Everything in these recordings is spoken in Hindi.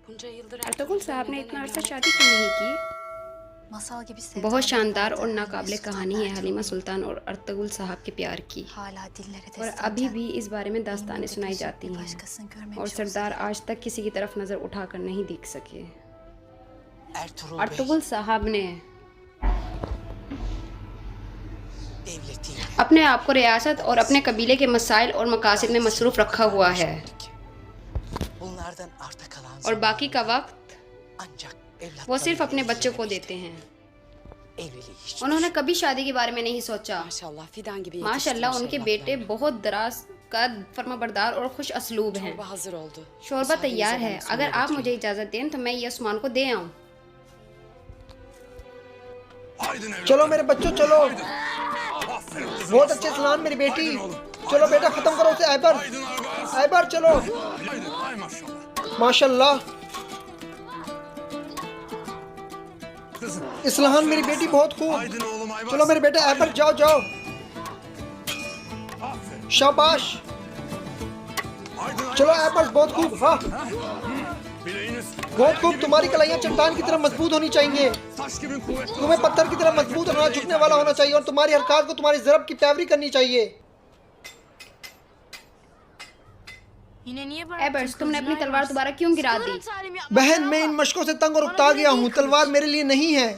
अर्तुगरुल साहब ने इतना अरसा शादी क्यों नहीं की? बहुत शानदार और नाकाबिले कहानी है हलीमा सुल्तान और अर्तुगरुल साहब के प्यार की, और अभी भी इस बारे में दास्तानें सुनाई जाती हैं, और सरदार आज तक किसी की तरफ नज़र उठाकर नहीं देख सके। अर्तुगरुल साहब ने अपने आप को रियासत और अपने कबीले के मसाइल और मकासद में मसरूफ़ रखा हुआ है, और बाकी का वक्त वो सिर्फ अपने बच्चों को देते हैं। उन्होंने कभी शादी के बारे में नहीं सोचा। माशाल्लाह उनके बेटे बहुत दराज कद, फर्माबरदार और खुश असलूब हैं। शोरबा तैयार है, अगर आप मुझे इजाज़त दें तो मैं ये उस्मान को दे आऊँ। चलो मेरे बच्चों चलो, बहुत अच्छे सलाम मेरी बेटी। चलो बेटा खत्म करो उसे। ऐबर चलो। माशाल्लाह इस्लान मेरी बेटी बहुत खूब। चलो मेरे बेटे ऐबर जाओ जाओ। शाबाश। चलो ऐबर बहुत खूब। हाँ बहुत खूब। तुम्हारी कलाइयाँ चट्टान की तरह मजबूत होनी चाहिए। तुम्हें पत्थर की तरह मजबूत और ना झुकने वाला होना चाहिए, और तुम्हारी हरकत को तुम्हारी ज़रब की पैरवी करनी चाहिए। एबर्स, तुमने अपनी तलवार दोबारा क्यों गिरा दी? बहन, मैं इन मशकों से तंग और उकता गया हूँ। तलवार मेरे लिए नहीं है।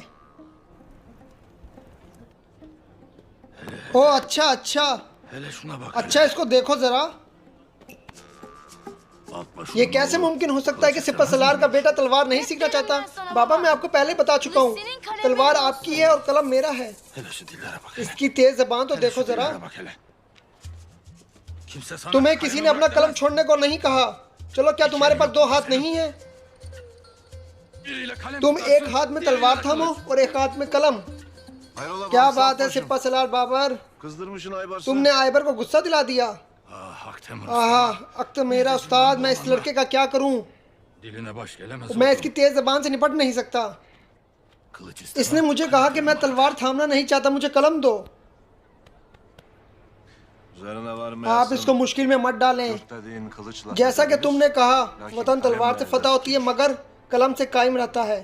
ओ अच्छा अच्छा अच्छा, इसको देखो जरा। ये कैसे मुमकिन हो सकता है कि सिपह सलार का बेटा तलवार नहीं सीखना चाहता? बाबा, मैं आपको पहले बता चुका हूँ, तलवार आपकी है और कलम मेरा है। इसकी तेज ज़बान तो देखो जरा। तुम्हें किसी ने अपना कलम छोड़ने को नहीं कहा। चलो, क्या तुम्हारे पास दो हाथ नहीं है? तुम एक हाथ में तलवार थामो और एक हाथ में कलम। क्या बात है सिपह सलार बाबर, तुमने आइबर को गुस्सा दिला दिया। अख्त मेरा उस्ताद, मैं इस लड़के का क्या करूं? मैं इसकी तेज ज़बान से निपट नहीं सकता। इसने मुझे कहा कि मैं तलवार थामना नहीं चाहता, मुझे कलम दो। आप इसको मुश्किल में मत डालें। जैसा कि तुमने कहा, वतन तलवार से फतह होती है मगर कलम से कायम रहता है,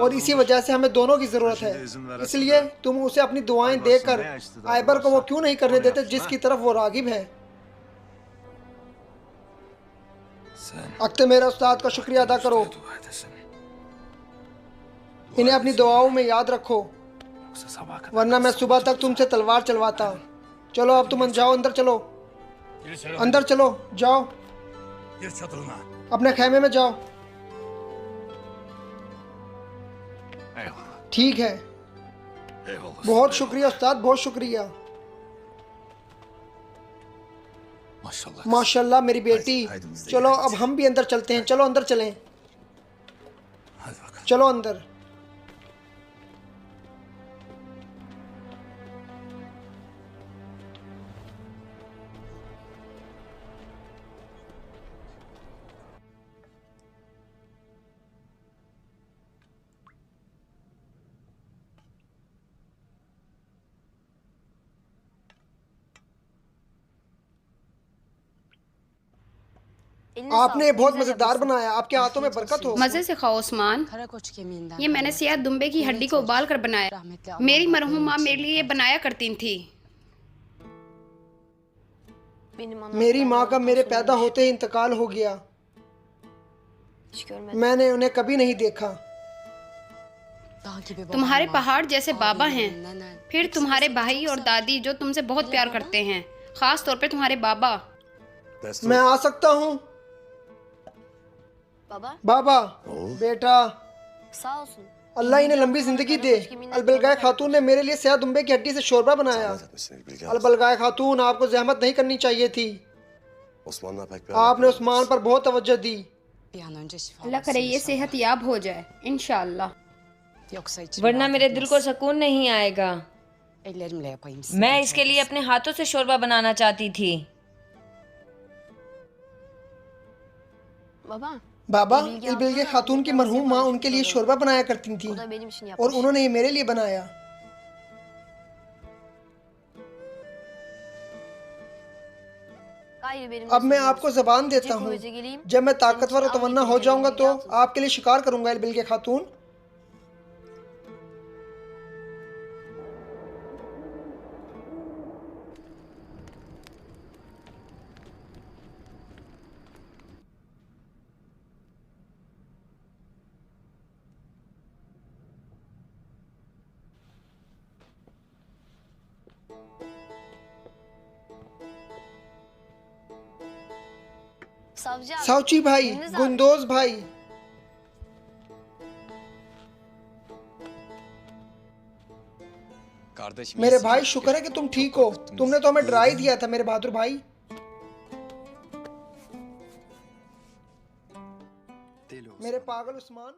और इसी वजह से हमें दोनों की ज़रूरत है। इसलिए तुम उसे अपनी दुआएं देकर आइबर को वो क्यों नहीं करने देते जिसकी तरफ वो रागिब है। अख्त मेरा उस्ताद का शुक्रिया अदा करो। इन्हें अपनी दुआओं में याद रखो, वरना मैं सुबह तक तुमसे तलवार चलवाता। चलो अब तुम जाओ, अंदर चलो, अंदर चलो, जाओ अपने खेमे में जाओ। ठीक है, बहुत शुक्रिया उस्ताद, बहुत शुक्रिया। माशाल्लाह मेरी बेटी। चलो अब हम भी अंदर चलते हैं। चलो अंदर चलें, चलो अंदर। आपने बहुत मजेदार बनाया, आपके हाथों में बरकत हो। मज़े से खाओ उस्मान। ये मैंने सियाह दुम्बे की हड्डी को उबाल कर बनाया। मेरी मरहूम माँ मेरे लिए ये बनाया करती थी। मेरी माँ का मेरे पैदा होते ही इंतकाल हो गया। मैंने उन्हें कभी नहीं देखा। तुम्हारे पहाड़ जैसे बाबा हैं, फिर तुम्हारे भाई और दादी जो तुमसे बहुत प्यार करते हैं, खास तौर पे तुम्हारे बाबा। मैं आ सकता हूँ? बाबा बेटा, अल्लाह इन्हें लंबी जिंदगी दे। अलबलगाए खातून ने मेरे लिए सियाह दुम्बे की हड्डी से शोरबा बनाया। अलबलगाए खातून, आपको जहमत नहीं करनी चाहिए थी। आपने उस्मान पर बहुत तवज्जो दी। अल्लाह करे ये सेहत याब हो जाए इंशाअल्लाह, वरना मेरे दिल को सुकून नहीं आएगा। मैं इसके लिए अपने हाथों से शोरबा बनाना चाहती थी। बाबा, इलबिलगे खातून की मरहूम माँ उनके लिए शोरबा बनाया करती थी, और उन्होंने ये मेरे लिए बनाया। अब मैं आपको ज़बान देता हूँ, जब मैं ताकतवर और तवन्ना हो जाऊंगा तो आपके लिए शिकार करूंगा बिल्गे खातून। साउची भाई, गुंदोज भाई, मेरे भाई शुक्र है कि तुम ठीक हो। तुमने तो हमें डरा ही दिया था मेरे बहादुर भाई। मेरे पागल उस्मान।